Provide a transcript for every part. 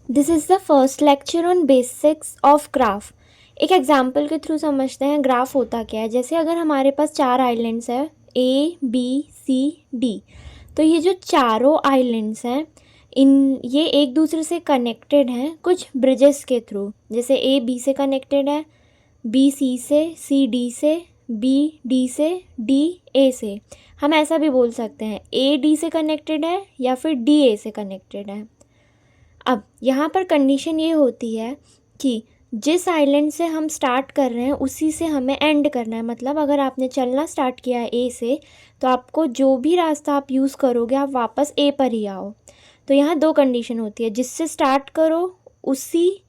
This is the first lecture on basics of graph. एक example के through समझते हैं ग्राफ होता क्या है। जैसे अगर हमारे पास 4 आइलैंड्स हैं A B C D, तो ये जो चारों आइलैंड्स हैं ये एक दूसरे से कनेक्टेड हैं कुछ ब्रिजेस के थ्रू। जैसे A B से कनेक्टेड है, B C से, C D से, B D से, D A से। हम ऐसा भी बोल सकते हैं A D से कनेक्टेड है या फिर D A से कनेक्टेड है। अब यहाँ पर कंडीशन ये होती है कि जिस आइलैंड से हम स्टार्ट कर रहे हैं उसी से हमें एंड करना है। मतलब अगर आपने चलना स्टार्ट किया है ए से, तो आपको जो भी रास्ता आप यूज़ करोगे आप वापस ए पर ही आओ। तो यहाँ दो कंडीशन होती है, जिससे स्टार्ट करो उसी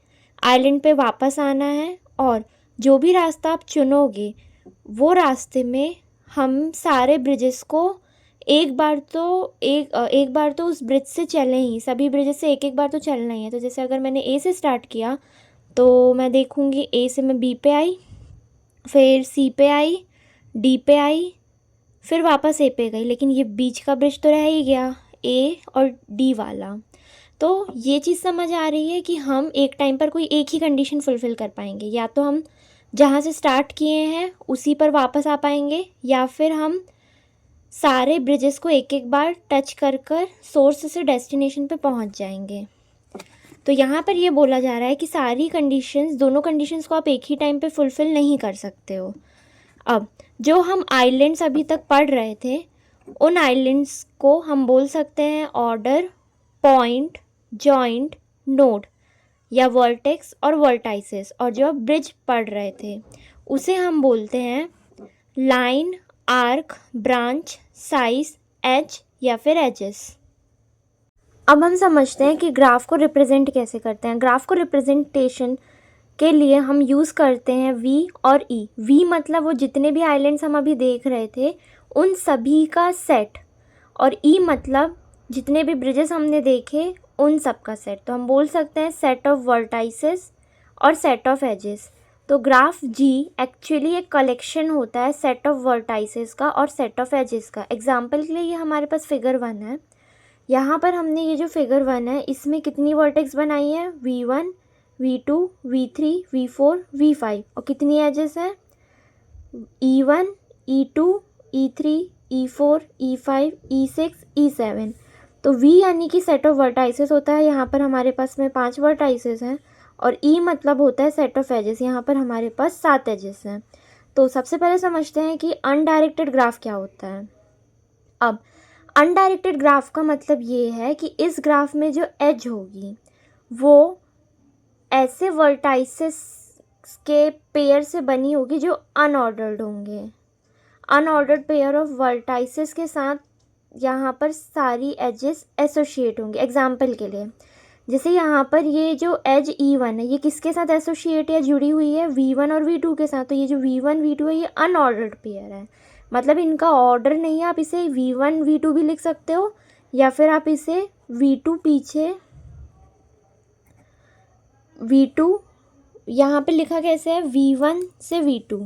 आइलैंड पे वापस आना है, और जो भी रास्ता आप चुनोगे वो रास्ते में हम सारे ब्रिजेस को एक बार तो उस ब्रिज से चलें ही, सभी ब्रिजेस से एक एक बार तो चलना ही है। तो जैसे अगर मैंने ए से स्टार्ट किया तो मैं देखूँगी ए से मैं बी पे आई, फिर सी पे आई, डी पे आई, फिर वापस ए पे गई। लेकिन ये बीच का ब्रिज तो रह ही गया, ए और डी वाला। तो ये चीज़ समझ आ रही है कि हम एक टाइम पर कोई एक ही कंडीशन फुलफ़िल कर पाएंगे। या तो हम जहाँ से स्टार्ट किए हैं उसी पर वापस आ पाएंगे, या फिर हम सारे ब्रिजेस को एक एक बार टच कर कर सोर्स से डेस्टिनेशन पे पहुंच जाएंगे। तो यहाँ पर ये बोला जा रहा है कि सारी कंडीशंस, दोनों कंडीशंस को आप एक ही टाइम पे फुलफ़िल नहीं कर सकते हो। अब जो हम आइलैंड्स अभी तक पढ़ रहे थे, उन आइलैंड्स को हम बोल सकते हैं ऑर्डर, पॉइंट, जॉइंट, नोड या वर्टेक्स और वर्टाइसेस। और जो अब ब्रिज पढ़ रहे थे उसे हम बोलते हैं line, arc, branch, size, edge या फिर एजेस। अब हम समझते हैं कि ग्राफ को रिप्रेजेंट कैसे करते हैं। ग्राफ को रिप्रेजेंटेशन के लिए हम यूज़ करते हैं वी और ई। वी मतलब वो जितने भी आइलैंड्स हम अभी देख रहे थे उन सभी का सेट, और ई मतलब जितने भी ब्रिजेस हमने देखे उन सब का सेट। तो हम बोल सकते हैं सेट ऑफ वर्टाइसेस और सेट ऑफ एजेस। तो ग्राफ जी एक्चुअली एक कलेक्शन होता है सेट ऑफ वर्टाइसेस का और सेट ऑफ एजेस का। एग्जाम्पल के लिए ये हमारे पास फिगर 1 है। यहाँ पर हमने ये जो फिगर 1 है इसमें कितनी वर्टेक्स बनाई है, V1, V2, V3, V4, V5, और कितनी एजेस हैं, E1, E2, E3, E4, E5, E6, E7। तो V यानी कि सेट ऑफ वर्टाइसेस होता है, यहाँ पर हमारे पास में 5 वर्टाइसेस हैं, और E मतलब होता है सेट ऑफ एजेस, यहाँ पर हमारे पास 7 एजेस हैं। तो सबसे पहले समझते हैं कि अनडायरेक्टेड ग्राफ क्या होता है। अब अनडायरेक्टेड ग्राफ का मतलब ये है कि इस ग्राफ में जो एज होगी वो ऐसे वर्टाइसेस के पेयर से बनी होगी जो अनऑर्डर्ड होंगे। अनऑर्डर्ड पेयर ऑफ वर्टाइसेस के साथ यहाँ पर सारी एजेस एसोशिएट होंगे। एग्जाम्पल के लिए जैसे यहाँ पर ये जो एज E1 है ये किसके साथ एसोशिएट या जुड़ी हुई है, V1 और V2 के साथ। तो ये जो V1 V2 है ये अनऑर्डर्ड पेयर है, मतलब इनका ऑर्डर नहीं है। आप इसे V1 V2 भी लिख सकते हो, या फिर आप इसे V2 पीछे V2 यहाँ पे लिखा कैसे है, V1 से V2।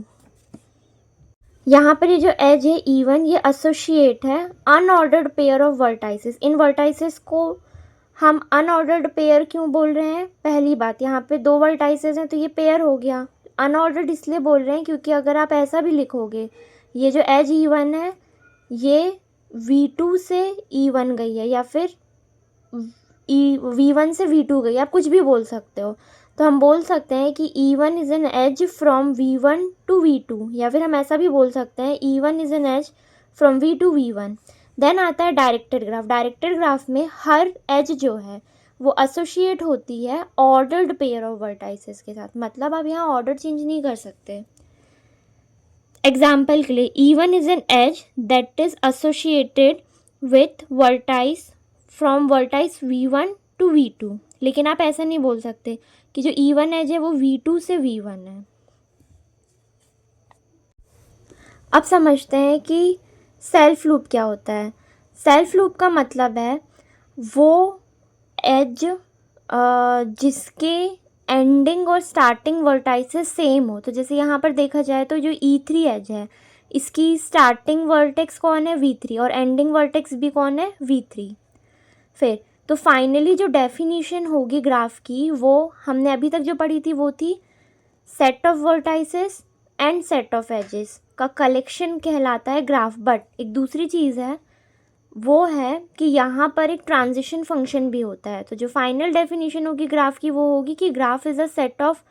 यहाँ पर ये जो एज है E1 ये एसोशिएट है unordered pair of vertices. In vertices को हम अनऑर्डर्ड पेयर क्यों बोल रहे हैं, पहली बात यहाँ पे 2 वर्टाइसेस हैं तो ये पेयर हो गया। अनऑर्डर्ड इसलिए बोल रहे हैं क्योंकि अगर आप ऐसा भी लिखोगे, ये जो एज E1 है ये V2 से E1 गई है, या फिर V1 से V2 गई, आप कुछ भी बोल सकते हो। तो हम बोल सकते हैं कि E1 is an edge from V1 to V2, या फिर हम ऐसा भी बोल सकते हैं E1 is an edge from V to V1। Then आता है डायरेक्टेड ग्राफ। डायरेक्टेड ग्राफ में हर एज जो है वो एसोशिएट होती है ऑर्डर्ड पेयर ऑफ वर्टाइसेस के साथ, मतलब आप यहाँ ऑर्डर चेंज नहीं कर सकते। एग्जाम्पल के लिए E1 is an edge that is associated with vertices from vertices V1 to V2। लेकिन आप ऐसा नहीं बोल सकते कि जो E1 एज है वो V2 से V1 है। अब समझते हैं कि सेल्फ लूप क्या होता है। सेल्फ लूप का मतलब है वो एज जिसके एंडिंग और स्टार्टिंग वर्टाइसेस सेम हो। तो जैसे यहाँ पर देखा जाए तो जो E3 एज है इसकी स्टार्टिंग वर्टेक्स कौन है, V3, और एंडिंग वर्टेक्स भी कौन है, V3। फिर तो फाइनली जो डेफिनीशन होगी ग्राफ की वो हमने अभी तक जो पढ़ी थी वो थी set of vertices and set of edges का कलेक्शन कहलाता है ग्राफ। बट एक दूसरी चीज़ है वो है कि यहाँ पर एक ट्रांजिशन फंक्शन भी होता है। तो जो फाइनल डेफिनेशन होगी ग्राफ की वो होगी कि graph is a set of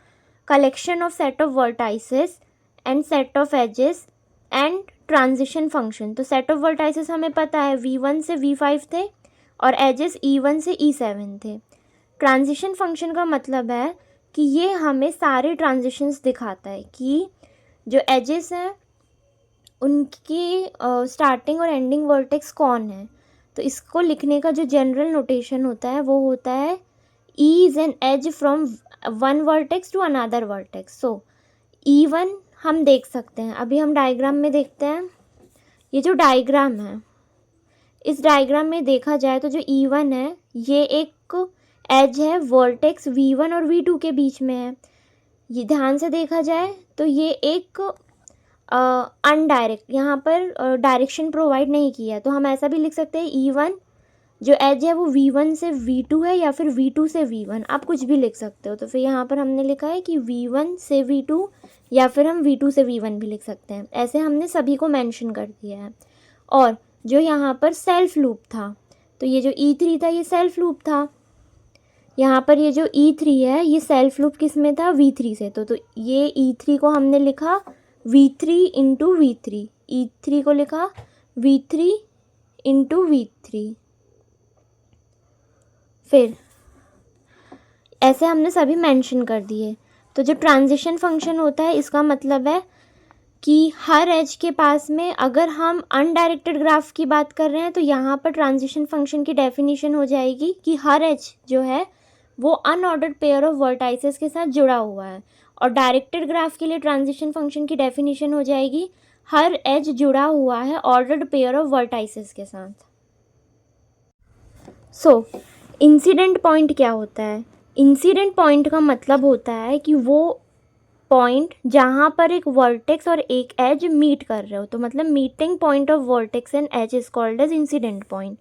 collection of set of vertices and set of edges and transition function. तो सेट ऑफ वर्टाइसेस हमें पता है V1 से V5 थे और एजेस E1 से E7 थे। ट्रांजिशन फंक्शन का मतलब है कि ये हमें सारे ट्रांजिशंस दिखाता है कि जो एजेस हैं उनकी स्टार्टिंग और एंडिंग वर्टेक्स कौन है। तो इसको लिखने का जो जनरल नोटेशन होता है वो होता है E is an edge from one vertex to another vertex. So E1 हम देख सकते हैं, अभी हम डायग्राम में देखते हैं। ये जो डायग्राम है इस डायग्राम में देखा जाए तो जो E1 है ये एक एज है वर्टेक्स V1 और V2 के बीच में है। ये ध्यान से देखा जाए तो ये एक अनडायरेक्ट, यहाँ पर डायरेक्शन प्रोवाइड नहीं किया है। तो हम ऐसा भी लिख सकते हैं E1 जो एज है वो V1 से V2 है या फिर V2 से V1, आप कुछ भी लिख सकते हो। तो फिर यहाँ पर हमने लिखा है कि V1 से V2 या फिर हम V2 से V1 भी लिख सकते हैं। ऐसे हमने सभी को मेंशन कर दिया है। और जो यहाँ पर सेल्फ लूप था, तो ये जो E3 था ये सेल्फ लूप था। यहाँ पर ये जो E3 है ये सेल्फ लूप किस में था, V3 से। तो ये E3 को हमने लिखा V3 इंटू V3, E3 को लिखा V3 इंटू V3। फिर ऐसे हमने सभी मेंशन कर दिए। तो जो ट्रांजिशन फंक्शन होता है इसका मतलब है कि हर एज के पास में अगर हम अनडायरेक्टेड ग्राफ की बात कर रहे हैं तो यहाँ पर ट्रांजिशन फंक्शन की डेफिनेशन हो जाएगी कि हर एज जो है वो अनऑर्डर्ड पेयर ऑफ वर्टाइसेस के साथ जुड़ा हुआ है। और डायरेक्टेड ग्राफ के लिए ट्रांजिशन फंक्शन की डेफिनेशन हो जाएगी हर एज जुड़ा हुआ है ऑर्डर्ड पेयर ऑफ वर्टाइसेस के साथ। सो इंसिडेंट पॉइंट क्या होता है? इंसिडेंट पॉइंट का मतलब होता है कि वो पॉइंट जहाँ पर एक वर्टेक्स और एक एज मीट कर रहे हो। तो मतलब meeting point of vertex and edge is called edge incident point.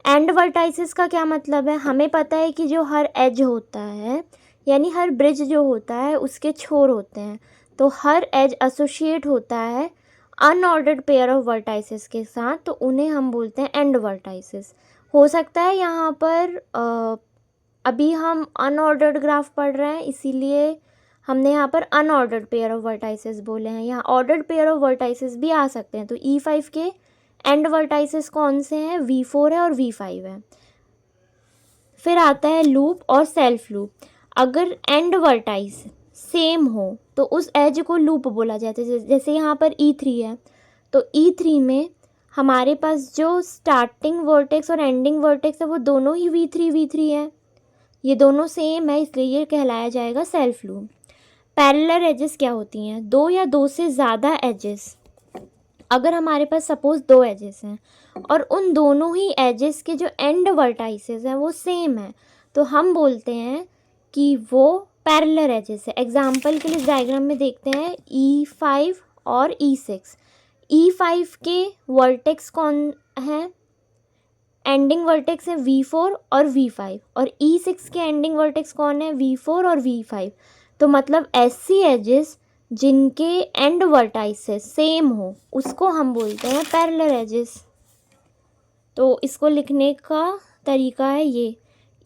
And vertices का क्या मतलब है? हमें पता है कि जो हर एज होता है यानी हर ब्रिज जो होता है उसके छोर होते हैं। तो हर एज एसोसिएट होता है अनऑर्डर्ड पेयर ऑफ वर्टाइसेस के साथ, तो उन्हें हम बोलते हैं एंड वर्टाइसेस। हो सकता है यहाँ पर अभी हम अनऑर्डर्ड ग्राफ पढ़ रहे हैं इसीलिए हमने यहाँ पर अनऑर्डर्ड पेयर ऑफ वर्टाइसेस बोले हैं। यहाँ ऑर्डर्ड पेयर ऑफ वर्टाइसेस भी आ सकते हैं। तो E5 के एंड वर्टाइसेस कौन से हैं? V4 है और V5 है। फिर आता है लूप और सेल्फ लूप। अगर एंड वर्टाइस सेम हो तो उस एज को लूप बोला जाता है। जैसे यहाँ पर E3 है तो E3 में हमारे पास जो स्टार्टिंग वर्टेक्स और एंडिंग वर्टेक्स है वो दोनों ही V3 है, ये दोनों सेम है, इसलिए ये कहलाया जाएगा सेल्फ लूप। पैरेलल एजेस क्या होती हैं? दो या दो से ज़्यादा एजेस। अगर हमारे पास सपोज दो एजेस हैं और उन दोनों ही एजेस के जो एंड वर्टाइसेस हैं वो सेम है तो हम बोलते हैं कि वो पैरेलल एजेस है। एग्जाम्पल के लिए इस डायग्राम में देखते हैं E5 और E6। E5 के वर्टेक्स कौन है? एंडिंग वर्टेक्स है V4 और V5 और E6 के एंडिंग वर्टेक्स कौन है? V4 और V5। तो मतलब ऐसी एजेस जिनके एंड वर्टाइसेस सेम हो उसको हम बोलते हैं पैरेलल एजेस। तो इसको लिखने का तरीका है ये,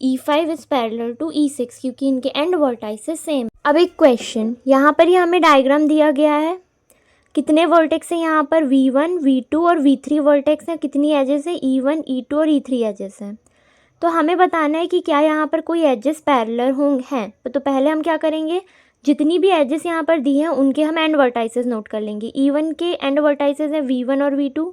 E5 is parallel to E6 क्योंकि इनके एंड वर्टाइसेस सेम। अब एक क्वेश्चन, यहाँ पर ये हमें डायग्राम दिया गया है। कितने वर्टेक्स हैं यहाँ पर? V1, V2 और V3 वर्टेक्स हैं। कितनी एजेस है? E1, E2 और E3 एजेस हैं। तो हमें बताना है कि क्या यहाँ पर कोई एजेस पैरेलल होंगे हैं। तो पहले हम क्या करेंगे, जितनी भी एजेस यहाँ पर दी हैं उनके हम एंड वर्टाइसेस नोट कर लेंगे। E1 के एंड वर्टाइसेस हैं V1 और V2,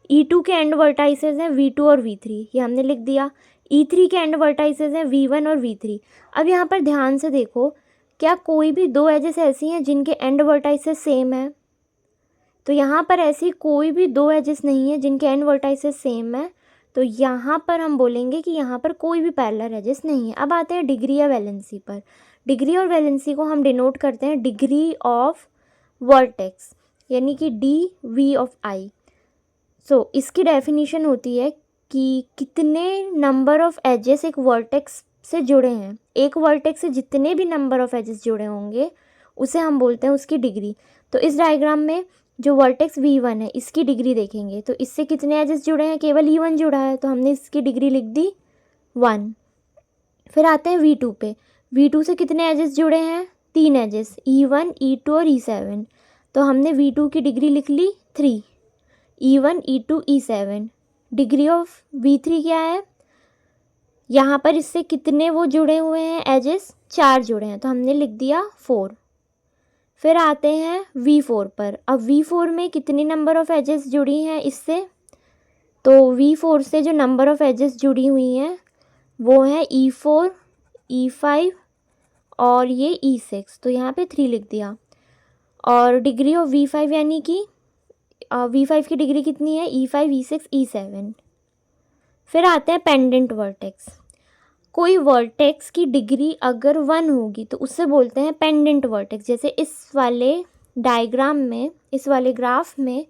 E2 के एंड वर्टाइसेस हैं V2 और V3, ये हमने लिख दिया। E3 के एंड वर्टाइसेस हैं V1 और V3। अब यहाँ पर ध्यान से देखो, क्या कोई भी दो एजेस ऐसी हैं जिनके एंड वर्टाइसेस सेम है? तो यहाँ पर ऐसी कोई भी दो एजेस नहीं है जिनके एंड वर्टाइसेस सेम है। तो यहाँ पर हम बोलेंगे कि यहाँ पर कोई भी पैरेलल एजेस नहीं है। अब आते हैं डिग्री या वैलेंसी पर। डिग्री और वैलेंसी को हम डिनोट करते हैं डिग्री ऑफ वर्टेक्स यानी कि DV ऑफ I। सो इसकी डेफिनेशन होती है कि कितने नंबर ऑफ़ एजेस एक वर्टेक्स से जुड़े हैं। एक वर्टेक्स से जितने भी नंबर ऑफ़ एजेस जुड़े होंगे उसे हम बोलते हैं उसकी डिग्री। तो इस डायग्राम में जो वर्टेक्स V1 है इसकी डिग्री देखेंगे तो इससे कितने एजेस जुड़े हैं, केवल E1 जुड़ा है, तो हमने इसकी डिग्री लिख दी 1। फिर आते हैं V2 पे। V2 से कितने एजेस जुड़े हैं, 3 एजेस, E1, E2 और E7। तो हमने V2 की डिग्री लिख ली 3, E1, E2, E7। Degree of V3 क्या है, यहाँ पर इससे कितने वो जुड़े हुए हैं एजेस, 4 जुड़े हैं, तो हमने लिख दिया 4। फिर आते हैं V4 पर। अब V4 में कितनी नंबर ऑफ़ एजेस जुड़ी हैं इससे, तो V4 से जो नंबर ऑफ़ एजेस जुड़ी हुई हैं वो है E4, E5 और ये E6, तो यहाँ पे 3 लिख दिया। और डिग्री ऑफ V5 यानी कि V5 की डिग्री कितनी है, E5, E6, E7। फिर आते हैं पेंडेंट वर्टेक्स। कोई वर्टेक्स की डिग्री अगर 1 होगी तो उससे बोलते हैं पेंडेंट वर्टेक्स। जैसे इस वाले डायग्राम में, इस वाले ग्राफ में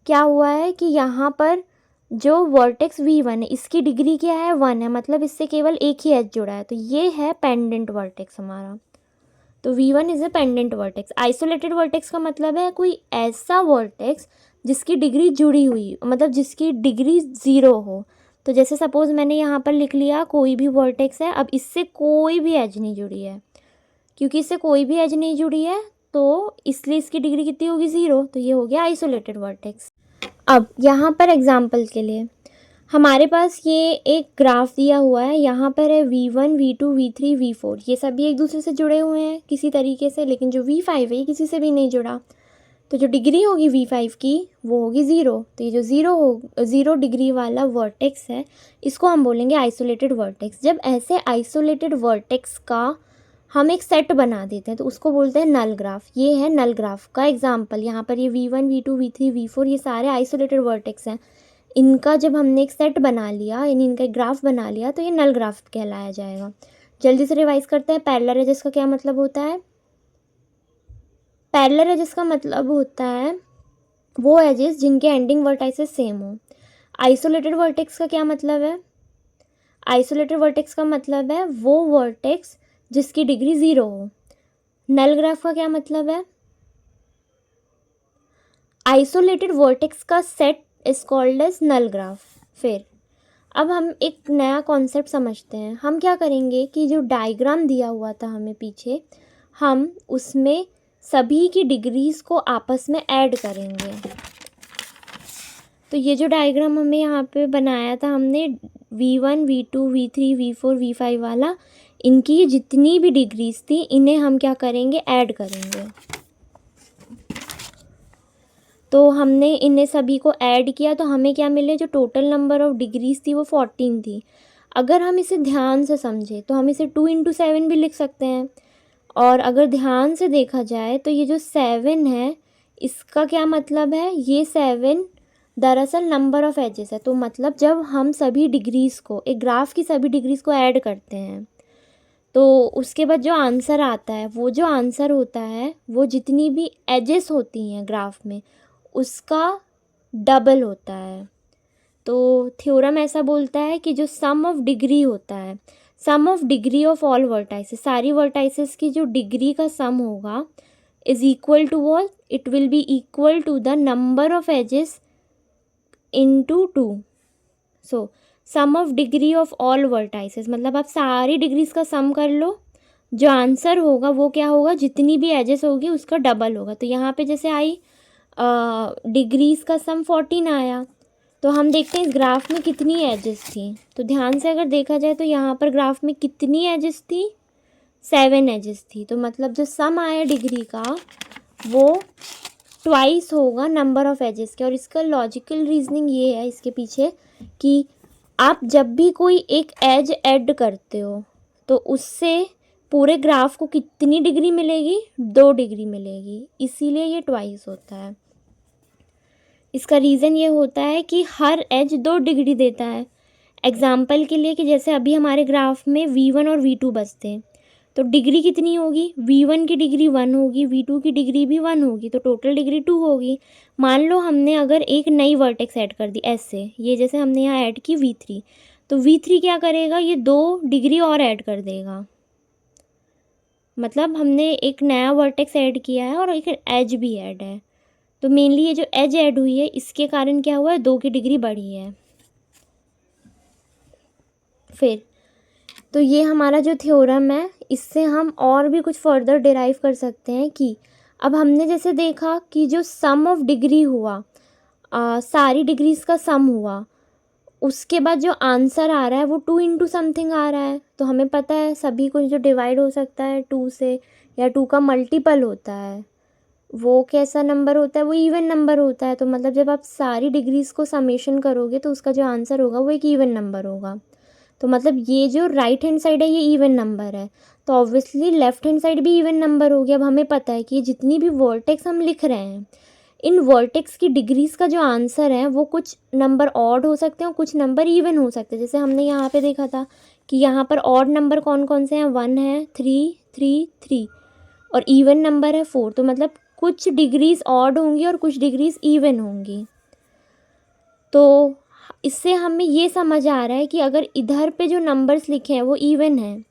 क्या हुआ है कि यहाँ पर जो वर्टेक्स V1 है इसकी डिग्री क्या है, 1 है, मतलब इससे केवल एक ही एज जुड़ा है, तो ये है पेंडेंट वर्टेक्स हमारा। तो V1 is a pendant vertex. Isolated vertex का मतलब है कोई ऐसा वर्टेक्स जिसकी डिग्री जुड़ी हुई, मतलब जिसकी डिग्री 0 हो। तो जैसे सपोज़ मैंने यहाँ पर लिख लिया कोई भी वर्टेक्स है, अब इससे कोई भी एज नहीं जुड़ी है, क्योंकि इससे कोई भी एज नहीं जुड़ी है तो इसलिए इसकी डिग्री कितनी होगी, 0। तो ये हो गया आइसोलेटेड वर्टेक्स। अब यहाँ पर एग्जाम्पल के लिए हमारे पास ये एक ग्राफ दिया हुआ है, यहाँ पर है V1, V2, V3, V4, ये सभी एक दूसरे से जुड़े हुए हैं किसी तरीके से, लेकिन जो V5 है ये किसी से भी नहीं जुड़ा। तो जो डिग्री होगी V5 की वो होगी 0। तो ये जो 0 डिग्री वाला वर्टेक्स है इसको हम बोलेंगे आइसोलेटेड वर्टेक्स। जब ऐसे आइसोलेटेड वर्टेक्स का हम एक सेट बना देते हैं तो उसको बोलते हैं नल ग्राफ। ये है नल ग्राफ का एग्जाम्पल। यहाँ पर ये V1, V2, V3, V4 ये सारे आइसोलेटेड वर्टेक्स हैं। इनका जब हमने एक सेट बना लिया, यानी इनका एक ग्राफ बना लिया, तो ये नल ग्राफ कहलाया जाएगा। जल्दी से रिवाइज करते हैं। पैरेलल एजेस का क्या मतलब होता है, पैरेलल एजेस का मतलब होता है वो एजेस जिनके एंडिंग वर्टाइसेस सेम हो। आइसोलेटेड वर्टेक्स का क्या मतलब है, आइसोलेटेड वर्टेक्स का मतलब है वो वर्टेक्स जिसकी डिग्री 0 हो। नल ग्राफ का क्या मतलब है, आइसोलेटेड वर्टेक्स का set is called edge null graph. फिर अब हम एक नया कॉन्सेप्ट समझते हैं। हम क्या करेंगे कि जो डायग्राम दिया हुआ था हमें पीछे, हम उसमें सभी की डिग्रीज़ को आपस में ऐड करेंगे। तो ये जो डायग्राम हमें यहाँ पे बनाया था हमने V1, V2, V3, V4, V5 वाला, इनकी जितनी भी डिग्रीज़ थी इन्हें हम क्या करेंगे, ऐड करेंगे। तो हमने इन्हें सभी को ऐड किया तो हमें क्या मिले, जो टोटल नंबर ऑफ़ डिग्रीज़ थी वो 14 थी। अगर हम इसे ध्यान से समझें तो हम इसे 2 × 7 भी लिख सकते हैं। और अगर ध्यान से देखा जाए तो ये जो 7 है इसका क्या मतलब है, ये 7 दरअसल नंबर ऑफ़ एजेस है। तो मतलब जब हम सभी डिग्रीज़ को, एक ग्राफ की सभी डिग्रीज़ को ऐड करते हैं तो उसके बाद जो आंसर आता है, वो जो आंसर होता है वो जितनी भी एजेस होती हैं ग्राफ में उसका डबल होता है। तो थ्योरम ऐसा बोलता है कि जो सम ऑफ डिग्री होता है, sum of degree of all vertices, सारी वर्टाइसेस की जो डिग्री का सम होगा is equal to what, it will be equal to the number of edges into 2। So sum of degree of all vertices मतलब आप सारी डिग्रीज का सम कर लो, जो आंसर होगा वो क्या होगा, जितनी भी एजेस होगी उसका डबल होगा। तो यहाँ पे जैसे आई डिग्रीज़ का सम 14 आया, तो हम देखते हैं इस ग्राफ में कितनी एजेस थी। तो ध्यान से अगर देखा जाए तो यहाँ पर ग्राफ में कितनी एजेस थी, 7 एजेस थी। तो मतलब जो सम आया डिग्री का वो ट्वाइस होगा नंबर ऑफ़ एजेस के। और इसका लॉजिकल रीजनिंग ये है इसके पीछे कि आप जब भी कोई एक एज ऐड करते हो तो उससे पूरे ग्राफ को कितनी डिग्री मिलेगी, 2 डिग्री मिलेगी, इसीलिए ये ट्वाइस होता है। इसका रीज़न ये होता है कि हर एज 2 डिग्री देता है। एग्जाम्पल के लिए कि जैसे अभी हमारे ग्राफ में V1 और V2 बचते हैं, तो डिग्री कितनी होगी, V1 की डिग्री 1 होगी, V2 की डिग्री भी 1 होगी, तो टोटल डिग्री 2 होगी। मान लो हमने अगर एक नई वर्टेक्स ऐड कर दी ऐसे, ये जैसे हमने यहाँ ऐड की V3, तो V3 क्या करेगा, ये 2 डिग्री और ऐड कर देगा। मतलब हमने एक नया वर्टेक्स ऐड किया है और एक एज भी ऐड है, तो मेनली ये जो एज ऐड हुई है इसके कारण क्या हुआ है, 2 की डिग्री बढ़ी है। फिर तो ये हमारा जो थ्योरम है, इससे हम और भी कुछ फर्दर डिराइव कर सकते हैं कि अब हमने जैसे देखा कि जो सम ऑफ डिग्री हुआ, सारी डिग्रीज का सम हुआ, उसके बाद जो आंसर आ रहा है वो 2 इंटू समथिंग आ रहा है। तो हमें पता है सभी कुछ जो डिवाइड हो सकता है 2 से या 2 का मल्टीपल होता है, वो कैसा नंबर होता है, वो इवन नंबर होता है। तो मतलब जब आप सारी डिग्रीज़ को समेशन करोगे तो उसका जो आंसर होगा वो एक इवन नंबर होगा। तो मतलब ये जो राइट हैंड साइड है ये इवन नंबर है, तो ऑब्वियसली लेफ्ट हैंड साइड भी इवन नंबर होगी। अब हमें पता है कि जितनी भी वर्टेक्स हम लिख रहे हैं, इन वर्टेक्स की डिग्रीज़ का जो आंसर है वो कुछ नंबर ऑड हो सकते हैं और कुछ नंबर इवन हो सकते हैं। जैसे हमने यहाँ पे देखा था कि यहाँ पर ऑड नंबर कौन कौन से हैं, 1 है, 3, 3, 3 और इवन नंबर है 4। तो मतलब कुछ डिग्रीज़ ऑड होंगी और कुछ डिग्रीज़ इवन होंगी। तो इससे हमें ये समझ आ रहा है कि अगर इधर पे जो नंबर्स लिखे हैं वो इवन हैं,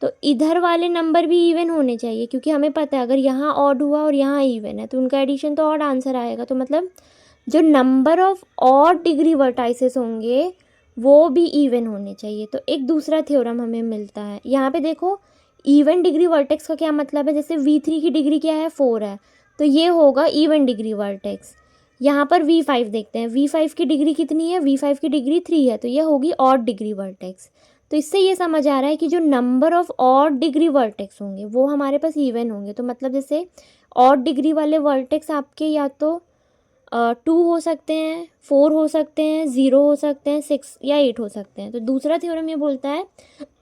तो इधर वाले नंबर भी इवन होने चाहिए, क्योंकि हमें पता है अगर यहाँ ऑड हुआ और यहाँ इवन है तो उनका एडिशन तो ऑड आंसर आएगा। तो मतलब जो number of odd degree vertices होंगे वो भी इवन होने चाहिए। तो एक दूसरा थ्योरम हमें मिलता है। यहाँ पे देखो इवन डिग्री वर्टेक्स का क्या मतलब है, जैसे V3 की डिग्री क्या है, 4 है, तो ये होगा इवन डिग्री वर्टेक्स। यहाँ पर V5 देखते हैं, V5 की डिग्री कितनी है, V5 की डिग्री 3 है, तो ये होगी ऑड डिग्री वर्टेक्स। तो इससे ये समझ आ रहा है कि जो number of odd degree vertex होंगे वो हमारे पास इवन होंगे। तो मतलब जैसे ऑड डिग्री वाले वर्टेक्स आपके या तो 2 हो सकते हैं, 4 हो सकते हैं, 0 हो सकते हैं, 6 या 8 हो सकते हैं। तो दूसरा थ्योरम ये बोलता है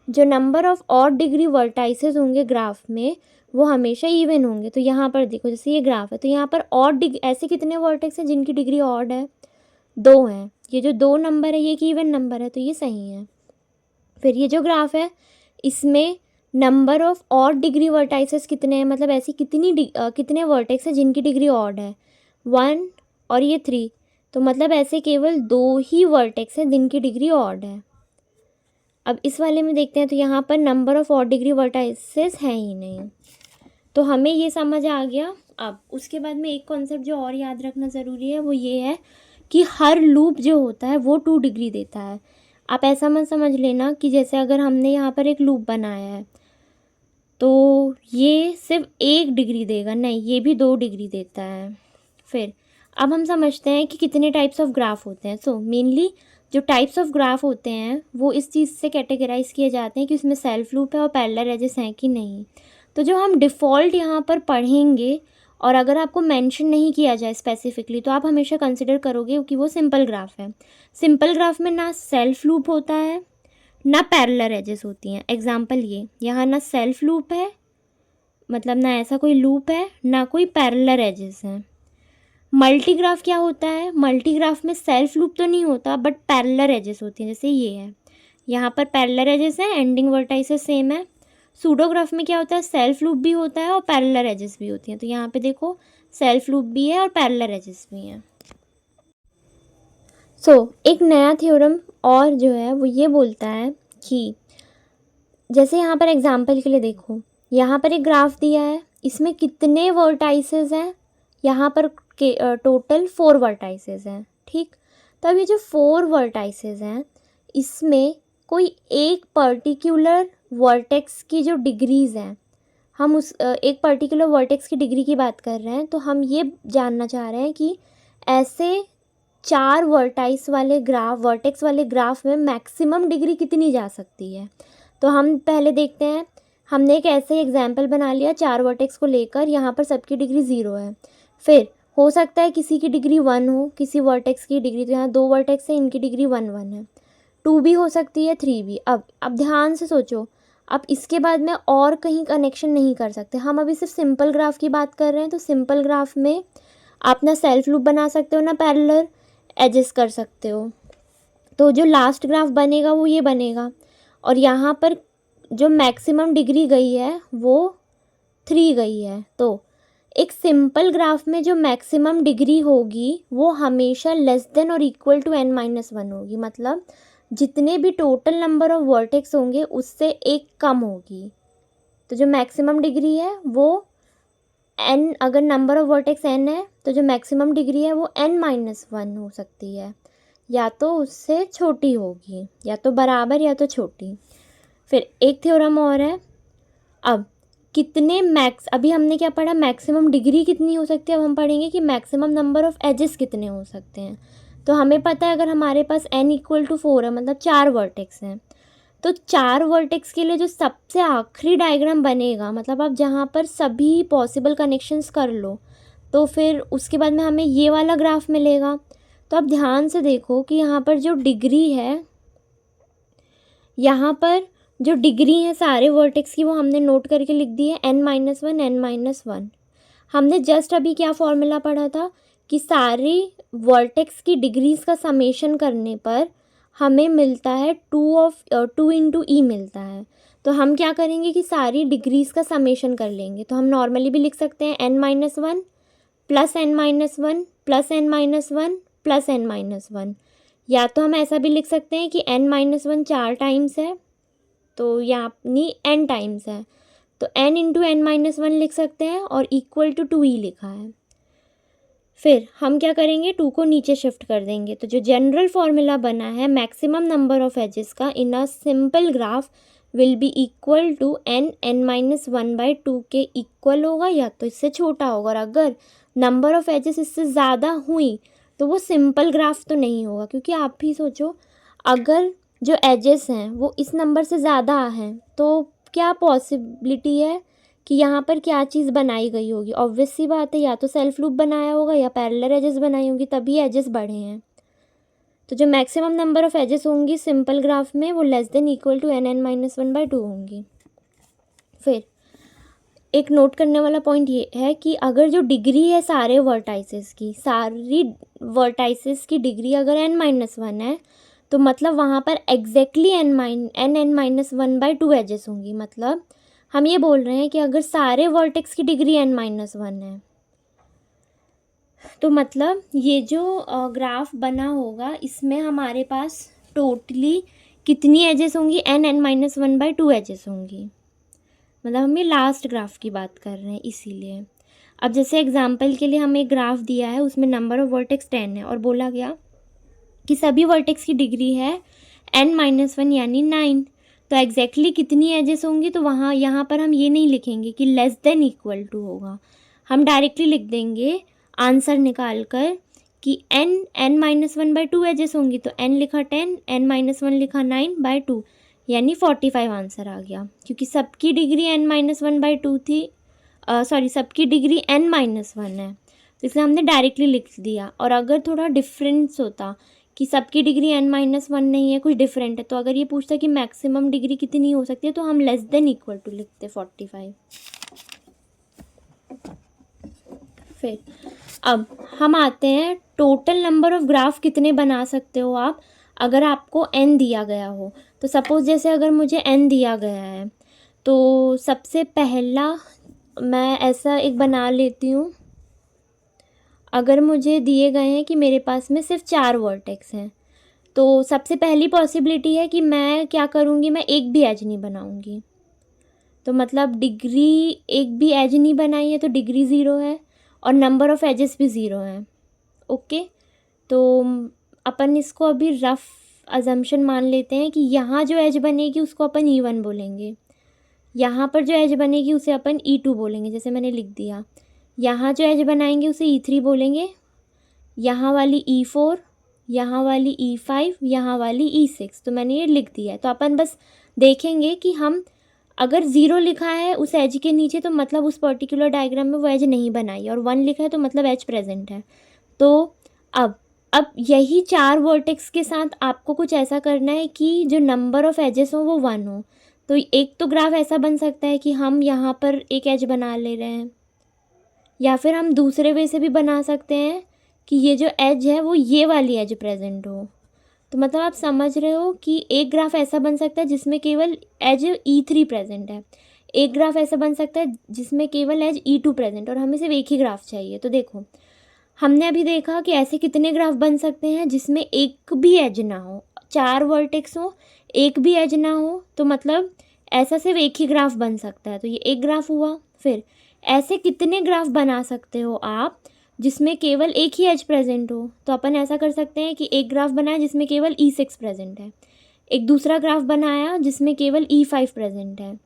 जो number of odd degree vertices होंगे ग्राफ में वो हमेशा इवन होंगे। तो यहाँ पर देखो जैसे ये ग्राफ है, तो यहाँ पर ऑड ऐसे कितने वर्टेक्स हैं जिनकी डिग्री ऑड है, 2 हैं। ये जो 2 नंबर है ये एक इवन नंबर है, तो ये सही है। फिर ये जो ग्राफ है इसमें number of odd degree vertices कितने हैं, मतलब ऐसी कितने वर्टेक्स हैं जिनकी डिग्री ऑड है, 1 और ये 3। तो मतलब ऐसे केवल 2 ही वर्टेक्स हैं जिनकी डिग्री ऑड है। अब इस वाले में देखते हैं, तो यहाँ पर number of odd degree vertices है ही नहीं, तो हमें ये समझ आ गया। अब उसके बाद में एक कॉन्सेप्ट जो और याद रखना ज़रूरी है वो ये है कि हर लूप जो होता है वो 2 डिग्री देता है। आप ऐसा मत समझ लेना कि जैसे अगर हमने यहाँ पर एक लूप बनाया है तो ये सिर्फ 1 डिग्री देगा, नहीं, ये भी 2 डिग्री देता है। फिर अब हम समझते हैं कि कितने टाइप्स ऑफ ग्राफ होते हैं। सो मेनली जो टाइप्स ऑफ ग्राफ होते हैं वो इस चीज़ से कैटेगराइज किए जाते हैं कि उसमें सेल्फ लूप है और पैरेलल एजेस हैं कि नहीं। तो जो हम डिफ़ॉल्ट यहाँ पर पढ़ेंगे और अगर आपको मेंशन नहीं किया जाए स्पेसिफिकली तो आप हमेशा कंसिडर करोगे कि वो सिंपल ग्राफ है। सिंपल ग्राफ में ना सेल्फ लूप होता है ना पैरेलल एजेस होती हैं। एग्जांपल ये यहाँ ना सेल्फ लूप है, मतलब ना ऐसा कोई लूप है, ना कोई पैरेलल एजेस हैं। मल्टीग्राफ क्या होता है, मल्टीग्राफ में सेल्फ लूप तो नहीं होता बट पैरेलल एजेस होती हैं, जैसे ये है, यहाँ पर पैरेलल एजेस हैं, एंडिंग वर्टाइसेस सेम है। सूडोग्राफ में क्या होता है, सेल्फ लूप भी होता है और पैरेलल एजेस भी होती हैं। तो यहाँ पे देखो सेल्फ लूप भी है और पैरेलल एजेस भी हैं। एक नया थ्योरम और जो है वो ये बोलता है कि जैसे यहाँ पर एग्जाम्पल के लिए देखो, यहाँ पर एक ग्राफ दिया है, इसमें कितने वर्टाइसेस हैं, यहाँ पर टोटल 4 वर्टाइसेस हैं, ठीक। तो अब ये जो 4 वर्टाइसेस हैं इसमें कोई एक पर्टिकुलर वर्टेक्स की जो डिग्रीज़ हैं, हम उस एक पर्टिकुलर वर्टेक्स की डिग्री की बात कर रहे हैं, तो हम ये जानना चाह रहे हैं कि ऐसे 4 वर्टेक्स वाले ग्राफ में मैक्सिमम डिग्री कितनी जा सकती है। तो हम पहले देखते हैं, हमने एक ऐसे ही एग्जाम्पल बना लिया 4 वर्टेक्स को लेकर, यहाँ पर सबकी डिग्री 0 है। फिर हो सकता है किसी की डिग्री 1 हो, किसी वर्टेक्स की डिग्री, तो यहाँ 2 वर्टेक्स हैं, इनकी डिग्री 1 1 है, 2 भी हो सकती है, 3 भी। अब ध्यान से सोचो, अब इसके बाद में और कहीं कनेक्शन नहीं कर सकते, हम अभी सिर्फ सिंपल ग्राफ की बात कर रहे हैं। तो सिंपल ग्राफ में आप ना सेल्फ लूप बना सकते हो ना पैरेलल एडजस्ट कर सकते हो। तो जो लास्ट ग्राफ बनेगा वो ये बनेगा, और यहाँ पर जो मैक्सिमम डिग्री गई है वो 3 गई है। तो एक सिंपल ग्राफ में जो मैक्सिमम डिग्री होगी वो हमेशा लेस देन और इक्वल टू n-1 होगी, मतलब जितने भी टोटल नंबर ऑफ वर्टेक्स होंगे उससे एक कम होगी। तो जो मैक्सिमम डिग्री है वो n, अगर नंबर ऑफ वर्टेक्स n है तो जो मैक्सिमम डिग्री है वो n-1 हो सकती है, या तो उससे छोटी होगी, या तो बराबर या तो छोटी। फिर एक थ्योरम और है। अब कितने अभी हमने क्या पढ़ा, मैक्सिमम डिग्री कितनी हो सकती है। अब हम पढ़ेंगे कि मैक्सिमम नंबर ऑफ एजेस कितने हो सकते हैं। तो हमें पता है अगर हमारे पास n = 4 है, मतलब 4 वर्टेक्स हैं, तो 4 वर्टेक्स के लिए जो सबसे आखिरी डायग्राम बनेगा, मतलब आप जहाँ पर सभी पॉसिबल कनेक्शंस कर लो, तो फिर उसके बाद में हमें ये वाला ग्राफ मिलेगा। तो आप ध्यान से देखो कि यहाँ पर जो डिग्री है, यहाँ पर जो डिग्री है सारे वर्टेक्स की वो हमने नोट करके लिख दी है n-1 n-1। हमने जस्ट अभी क्या फॉर्मूला पढ़ा था कि सारी वर्टेक्स की डिग्रीज का समेशन करने पर हमें मिलता है 2 × e मिलता है। तो हम क्या करेंगे कि सारी डिग्रीज का समेशन कर लेंगे। तो हम नॉर्मली भी लिख सकते हैं n-1 plus n-1 plus n-1 plus n-1, या तो हम ऐसा भी लिख सकते हैं कि n-1 4 टाइम्स है तो यानी n टाइम्स है, तो n × n-1 लिख सकते हैं और इक्वल टू 2e लिखा है। फिर हम क्या करेंगे, 2 को नीचे शिफ्ट कर देंगे। तो जो जनरल फॉर्मूला बना है मैक्सिमम नंबर ऑफ एजेस का in a simple graph will be equal to n-1/2 के इक्वल होगा, या तो इससे छोटा होगा। और अगर नंबर ऑफ एजेस इससे ज़्यादा हुई तो वो सिंपल ग्राफ तो नहीं होगा, क्योंकि आप भी सोचो अगर जो एजेस हैं वो इस नंबर से ज़्यादा हैं तो क्या पॉसिबिलिटी है कि यहाँ पर क्या चीज़ बनाई गई होगी। ऑब्वियस सी बात है, या तो सेल्फ लूप बनाया होगा या पैरेलल एजेस बनाई होंगी, तभी एजेस बढ़े हैं। तो जो मैक्सिमम नंबर ऑफ एजेस होंगी सिंपल ग्राफ में वो less than equal to n-1/2 होंगी। फिर एक नोट करने वाला पॉइंट ये है कि अगर जो डिग्री है सारे वर्टाइसेस की, सारी वर्टाइसेस की डिग्री अगर n-1 है तो मतलब वहाँ पर एग्जैक्टली n-1/2 एजेस होंगी। मतलब हम ये बोल रहे हैं कि अगर सारे वर्टेक्स की डिग्री n-1 है तो मतलब ये जो ग्राफ बना होगा इसमें हमारे पास टोटली कितनी एजेस होंगी, n-1/2 एजेस होंगी। मतलब हम ये लास्ट ग्राफ की बात कर रहे हैं इसीलिए। अब जैसे एग्जांपल के लिए हमें एक ग्राफ दिया है, उसमें नंबर ऑफ वर्टेक्स 10 है और बोला गया कि सभी वर्टेक्स की डिग्री है n-1 यानी 9। तो एग्जैक्टली कितनी एजेस होंगी, तो वहाँ यहाँ पर हम ये नहीं लिखेंगे कि लेस देन इक्वल टू होगा, हम डायरेक्टली लिख देंगे आंसर निकाल कर कि n-1/2 एजेस होंगी। तो n लिखा 10, n-1 लिखा 9/2 यानी 45 आंसर आ गया, क्योंकि सबकी डिग्री n-1/2 थी, सबकी डिग्री n-1 है, तो इसलिए हमने डायरेक्टली लिख दिया। और अगर थोड़ा डिफरेंस होता कि सबकी डिग्री n-1 नहीं है, कुछ डिफरेंट है, तो अगर ये पूछता कि मैक्सिमम डिग्री कितनी हो सकती है तो हम लेस देन इक्वल टू लिखते 45। फिर अब हम आते हैं टोटल नंबर ऑफ ग्राफ कितने बना सकते हो आप अगर आपको n दिया गया हो। तो सपोज़ जैसे अगर मुझे n दिया गया है तो सबसे पहला मैं ऐसा एक बना लेती हूँ। अगर मुझे दिए गए हैं कि मेरे पास में सिर्फ 4 वर्टेक्स हैं तो सबसे पहली पॉसिबिलिटी है कि मैं क्या करूँगी, मैं एक भी एज नहीं बनाऊँगी। तो मतलब डिग्री एक भी एज नहीं बनाई है तो डिग्री 0 है और नंबर ऑफ़ एजेस भी 0 है। ओके, तो अपन इसको अभी रफ अजम्पशन मान लेते हैं कि यहाँ जो एज बनेगी उसको अपन E1 बोलेंगे, यहाँ पर जो एज बनेगी उसे अपन E2 बोलेंगे, जैसे मैंने लिख दिया। यहाँ जो एज बनाएंगे उसे E3 बोलेंगे, यहाँ वाली E4, यहाँ वाली E5, यहाँ वाली E6। तो मैंने ये लिख दिया है। तो अपन बस देखेंगे कि हम अगर 0 लिखा है उस एज के नीचे तो मतलब उस पर्टिकुलर डायग्राम में वो एज नहीं बनाई, और 1 लिखा है तो मतलब एज प्रेजेंट है। तो अब यही 4 वर्टेक्स के साथ आपको कुछ ऐसा करना है कि जो नंबर ऑफ़ एजेस हो वो 1 हो। तो एक तो ग्राफ ऐसा बन सकता है कि हम यहाँ पर एक एज बना ले रहे हैं, या फिर हम दूसरे वे से भी बना सकते हैं कि ये जो एज है वो ये वाली एज प्रेजेंट हो। तो मतलब आप समझ रहे हो कि एक ग्राफ ऐसा बन सकता है जिसमें केवल एज E3 प्रेजेंट है, एक ग्राफ ऐसा बन सकता है जिसमें केवल एज E2 प्रेजेंट, और हमें सिर्फ एक ही ग्राफ चाहिए। तो देखो हमने अभी देखा कि ऐसे कितने ग्राफ बन सकते हैं जिसमें एक भी एज ना हो, 4 वर्टेक्स हो, एक भी एज ना हो, तो मतलब ऐसा सिर्फ एक ही ग्राफ बन सकता है। तो ये एक ग्राफ हुआ। फिर ऐसे कितने ग्राफ बना सकते हो आप जिसमें केवल एक ही एज प्रेजेंट हो? तो अपन ऐसा कर सकते हैं कि एक ग्राफ बनाया जिसमें केवल E6 प्रेजेंट है, एक दूसरा ग्राफ बनाया जिसमें केवल E5 प्रेजेंट है,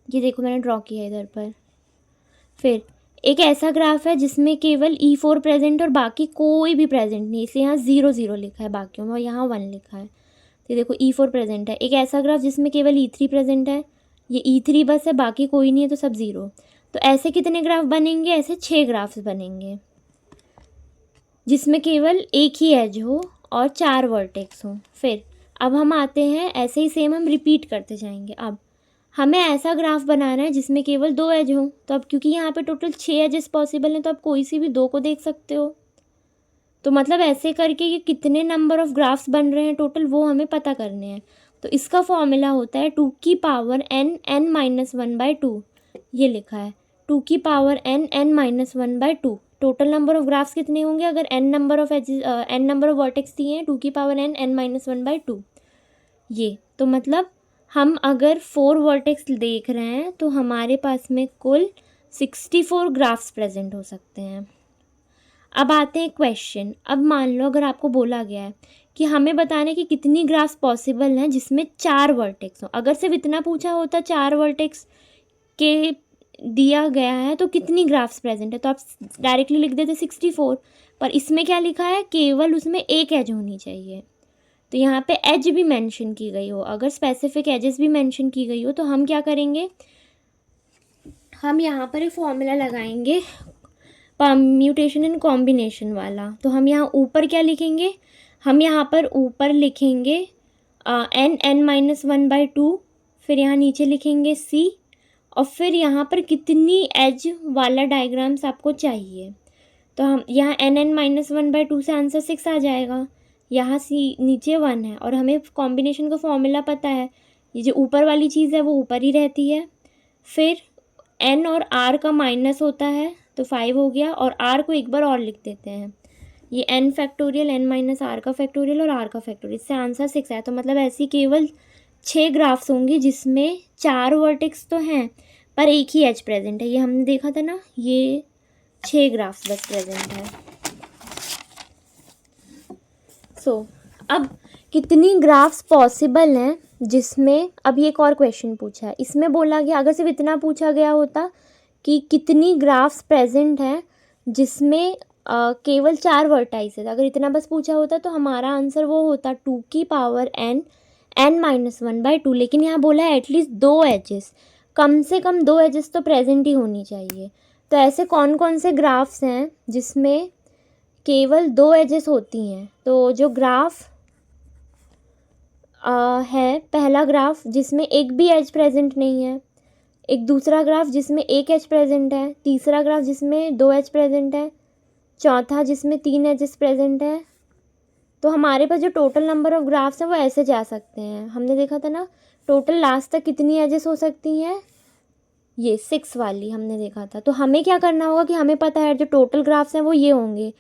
ये देखो मैंने ड्रॉ किया इधर पर। फिर एक ऐसा ग्राफ है जिसमें केवल E4 प्रेजेंट और बाकी कोई भी प्रेजेंट नहीं, इसलिए यहाँ 0 0 लिखा है बाकियों में, और यहाँ 1 लिखा है। तो देखो E4 प्रेजेंट है। एक ऐसा ग्राफ जिसमें केवल E3 प्रेजेंट है, ये E3 बस है, बाकी कोई नहीं है, तो सब 0। तो ऐसे कितने ग्राफ बनेंगे? ऐसे 6 ग्राफ्स बनेंगे जिसमें केवल एक ही एज हो और 4 वर्टेक्स हो। फिर अब हम आते हैं, ऐसे ही सेम हम रिपीट करते जाएंगे। अब हमें ऐसा ग्राफ बनाना है जिसमें केवल 2 एज हो। तो अब क्योंकि यहाँ पे टोटल 6 एजेस पॉसिबल हैं, तो आप कोई सी भी 2 को देख सकते हो। तो मतलब ऐसे करके ये कितने नंबर ऑफ ग्राफ्स बन रहे हैं टोटल, वो हमें पता करने हैं। तो इसका फॉर्मूला होता है 2 की पावर n n-1/2। ये लिखा है 2 की power n n-1/2। Total number of graphs कितने होंगे अगर n number of edges n number of vertex दिए हैं? 2 की पावर n n-1/2। ये तो मतलब हम अगर 4 वर्टेक्स देख रहे हैं तो हमारे पास में कुल 64 ग्राफ्स प्रेजेंट हो सकते हैं। अब आते हैं क्वेश्चन। अब मान लो अगर आपको बोला गया है कि हमें बताने कि कितनी ग्राफ्स पॉसिबल हैं जिसमें 4 वर्टेक्स हो। अगर सिर्फ इतना पूछा होता 4 वर्टेक्स के दिया गया है तो कितनी ग्राफ्स प्रेजेंट है, तो आप डायरेक्टली लिख देते 64। पर इसमें क्या लिखा है? केवल उसमें एक एज होनी चाहिए। तो यहाँ पे एज भी मेंशन की गई हो, अगर स्पेसिफिक एजेस भी मेंशन की गई हो, तो हम क्या करेंगे? हम यहाँ पर एक फॉर्मूला लगाएंगे परम्यूटेशन एंड कॉम्बिनेशन वाला। तो हम यहाँ ऊपर क्या लिखेंगे? हम यहाँ पर ऊपर लिखेंगे n n-1/2, फिर यहाँ नीचे लिखेंगे c, और फिर यहाँ पर कितनी एज वाला डायग्राम्स आपको चाहिए। तो हम यहाँ n n-1/2 से आंसर 6 आ जाएगा। यहाँ सी नीचे 1 है, और हमें कॉम्बिनेशन का फॉर्मूला पता है, ये जो ऊपर वाली चीज़ है वो ऊपर ही रहती है। फिर n और r का माइनस होता है तो 5 हो गया, और r को एक बार और लिख देते हैं, ये n factorial, n minus r का फैक्टोरियल और r का फैक्टोरियल, इससे आंसर 6 है। तो मतलब ऐसी केवल 6 ग्राफ्स होंगी जिसमें 4 वर्टेक्स तो हैं पर एक ही एज प्रेजेंट है। ये हमने देखा था ना, ये 6 ग्राफ्स बस प्रेजेंट है। अब कितनी ग्राफ्स पॉसिबल हैं जिसमें, अब ये एक और क्वेश्चन पूछा है, इसमें बोला गया अगर सिर्फ इतना पूछा गया होता कि कितनी ग्राफ्स प्रेजेंट हैं जिसमें केवल 4 वर्टाइसेस, अगर इतना बस पूछा होता तो हमारा आंसर वो होता 2 की पावर n n-1/2। लेकिन यहाँ बोला है एटलीस्ट 2 एजेस, कम से कम 2 एजेस तो प्रेजेंट ही होनी चाहिए। तो ऐसे कौन कौन से ग्राफ्स हैं जिसमें केवल 2 एजेस होती हैं? तो जो ग्राफ है, पहला ग्राफ जिसमें एक भी एज प्रेजेंट नहीं है, एक दूसरा ग्राफ जिसमें एक एज प्रेजेंट है, तीसरा ग्राफ जिसमें 2 एज प्रेजेंट है, चौथा जिसमें 3 एजेस प्रेजेंट है। तो हमारे पास जो टोटल नंबर ऑफ ग्राफ्स हैं वो ऐसे जा सकते हैं। हमने देखा था ना टोटल लास्ट तक कितनी एजेस हो सकती हैं, ये 6 वाली हमने देखा था। तो हमें क्या करना होगा कि हमें पता है जो टोटल ग्राफ्स हैं वो ये होंगे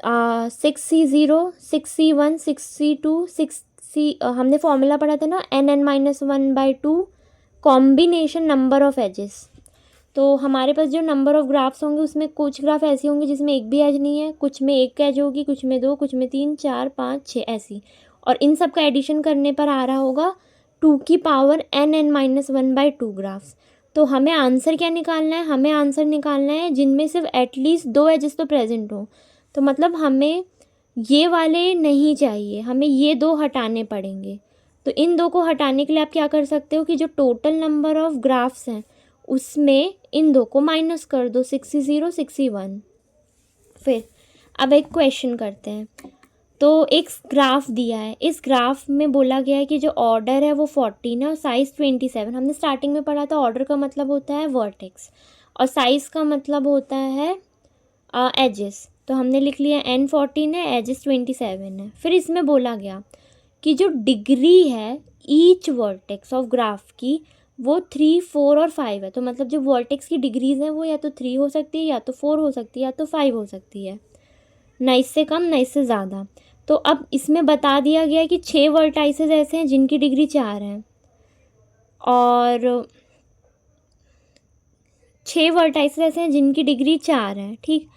6C0, 6C1, 6C2, 6C, हमने फॉर्मूला पढ़ा था ना n n-1/2 combination number of edges. तो हमारे पास जो नंबर ऑफ ग्राफ्स होंगे उसमें कुछ ग्राफ ऐसे होंगे जिसमें एक भी एज नहीं है, कुछ में एक एज होगी, कुछ में 2, कुछ में 3, 4, 5, 6 ऐसी, और इन सब का एडिशन करने पर आ रहा होगा 2 की पावर n n-1/2 ग्राफ्स। तो हमें आंसर क्या निकालना है? हमें आंसर निकालना है जिनमें सिर्फ एटलीस्ट 2 एजेस तो प्रेजेंट हो। तो मतलब हमें ये वाले नहीं चाहिए, हमें ये 2 हटाने पड़ेंगे। तो इन 2 को हटाने के लिए आप क्या कर सकते हो कि जो टोटल नंबर ऑफ ग्राफ्स हैं उसमें इन 2 को माइनस कर दो, 6C0, 6C1। फिर अब एक क्वेश्चन करते हैं। तो एक ग्राफ दिया है, इस ग्राफ में बोला गया है कि जो ऑर्डर है वो 14 है और साइज़ 27। हमने स्टार्टिंग में पढ़ा था ऑर्डर का मतलब होता है वर्टेक्स और साइज़ का मतलब होता है एजेस। तो हमने लिख लिया n14 है, एजेस 27 है। फिर इसमें बोला गया कि जो डिग्री है ईच वर्टेक्स ऑफ ग्राफ की वो 3, 4 और 5 है। तो मतलब जो वर्टेक्स की डिग्रीज हैं वो या तो 3 हो सकती है, या तो 4 हो सकती है, या तो 5 हो सकती है, ना इससे कम ना इससे ज़्यादा। तो अब इसमें बता दिया गया कि 6 वर्टाइसेस ऐसे हैं जिनकी डिग्री 4 है, और 6 वर्टाइसेस ऐसे हैं जिनकी डिग्री 4 है। ठीक,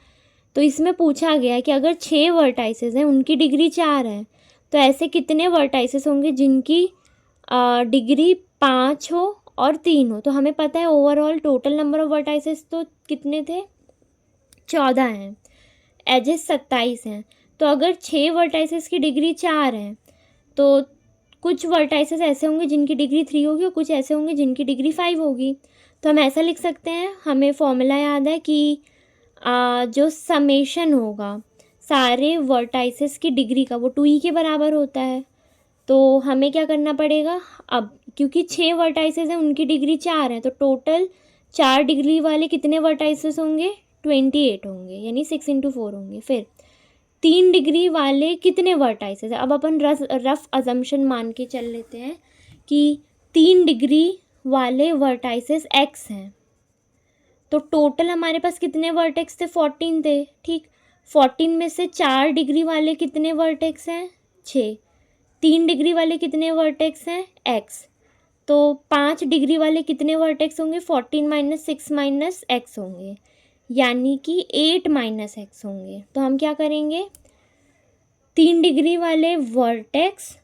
तो इसमें पूछा गया कि अगर 6 वर्टाइसेस हैं उनकी डिग्री 4 है, तो ऐसे कितने वर्टाइसेस होंगे जिनकी डिग्री 5 हो और 3 हो। तो हमें पता है overall total number of vertices तो कितने थे, 14 हैं, एजेस 27 हैं। तो अगर 6 वर्टाइसेस की डिग्री 4 है तो कुछ वर्टाइसेस ऐसे होंगे जिनकी डिग्री 3 होगी और कुछ ऐसे होंगे जिनकी डिग्री 5 होगी। तो हम ऐसा लिख सकते हैं, हमें फॉर्मूला याद है कि जो समेशन होगा सारे वर्टाइसेस की डिग्री का वो 2e के बराबर होता है। तो हमें क्या करना पड़ेगा, अब क्योंकि 6 वर्टाइसेस हैं उनकी डिग्री 4 है, तो टोटल 4 डिग्री वाले कितने वर्टाइसेस होंगे, 28 होंगे, यानी 6 × 4 होंगे। फिर 3 डिग्री वाले कितने वर्टाइसेस हैं, अब अपन रफ अजम्पशन मान के चल लेते हैं कि 3 डिग्री वाले वर्टाइसेस x हैं। तो टोटल हमारे पास कितने वर्टेक्स थे, 14 थे। ठीक, 14 में से 4 डिग्री वाले कितने वर्टेक्स हैं, 6। 3 डिग्री वाले कितने वर्टेक्स हैं, x। तो 5 डिग्री वाले कितने वर्टेक्स होंगे, 14 - 6 - x होंगे, यानी कि 8 - x होंगे। तो हम क्या करेंगे, 3 डिग्री वाले vertex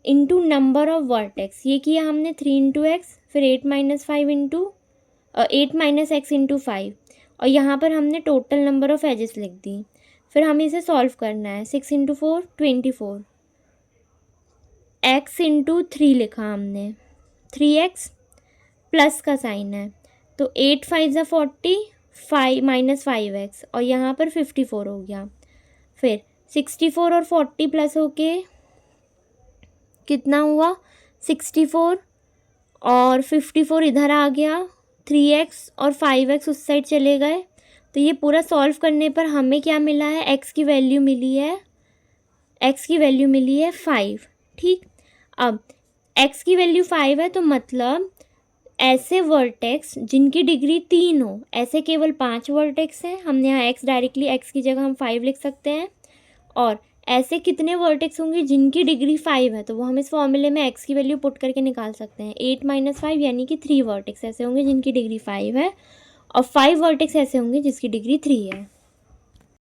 into number of vertex, ये किया हमने 3 × x, फिर 8 - 5 इंटू 8 - x इंटू 5, और यहाँ पर हमने टोटल नंबर ऑफ एजेस लिख दी। फिर हमें इसे सॉल्व करना है, 6 × 4 24, x इंटू 3 लिखा हमने, 3x प्लस का साइन है, तो 8 × 5 = 40, 5 - 5x, और यहाँ पर 54 हो गया। फिर 64 और 40 प्लस होके कितना हुआ, 64, और 54 इधर आ गया, 3x और 5x उस साइड चले गए। तो ये पूरा सॉल्व करने पर हमें क्या मिला है, x की वैल्यू मिली है 5। ठीक, अब x की वैल्यू 5 है, तो मतलब ऐसे वर्टेक्स जिनकी डिग्री 3 हो, ऐसे केवल 5 वर्टेक्स हैं। हमने यहाँ x डायरेक्टली, x की जगह हम 5 लिख सकते हैं। और ऐसे कितने वर्टेक्स होंगे जिनकी डिग्री 5 है, तो वो हम इस फॉर्मूले में x की वैल्यू पुट करके निकाल सकते हैं। 8 - 5 यानी कि 3 वर्टेक्स ऐसे होंगे जिनकी डिग्री 5 है, और 5 वर्टेक्स ऐसे होंगे जिसकी डिग्री 3 है।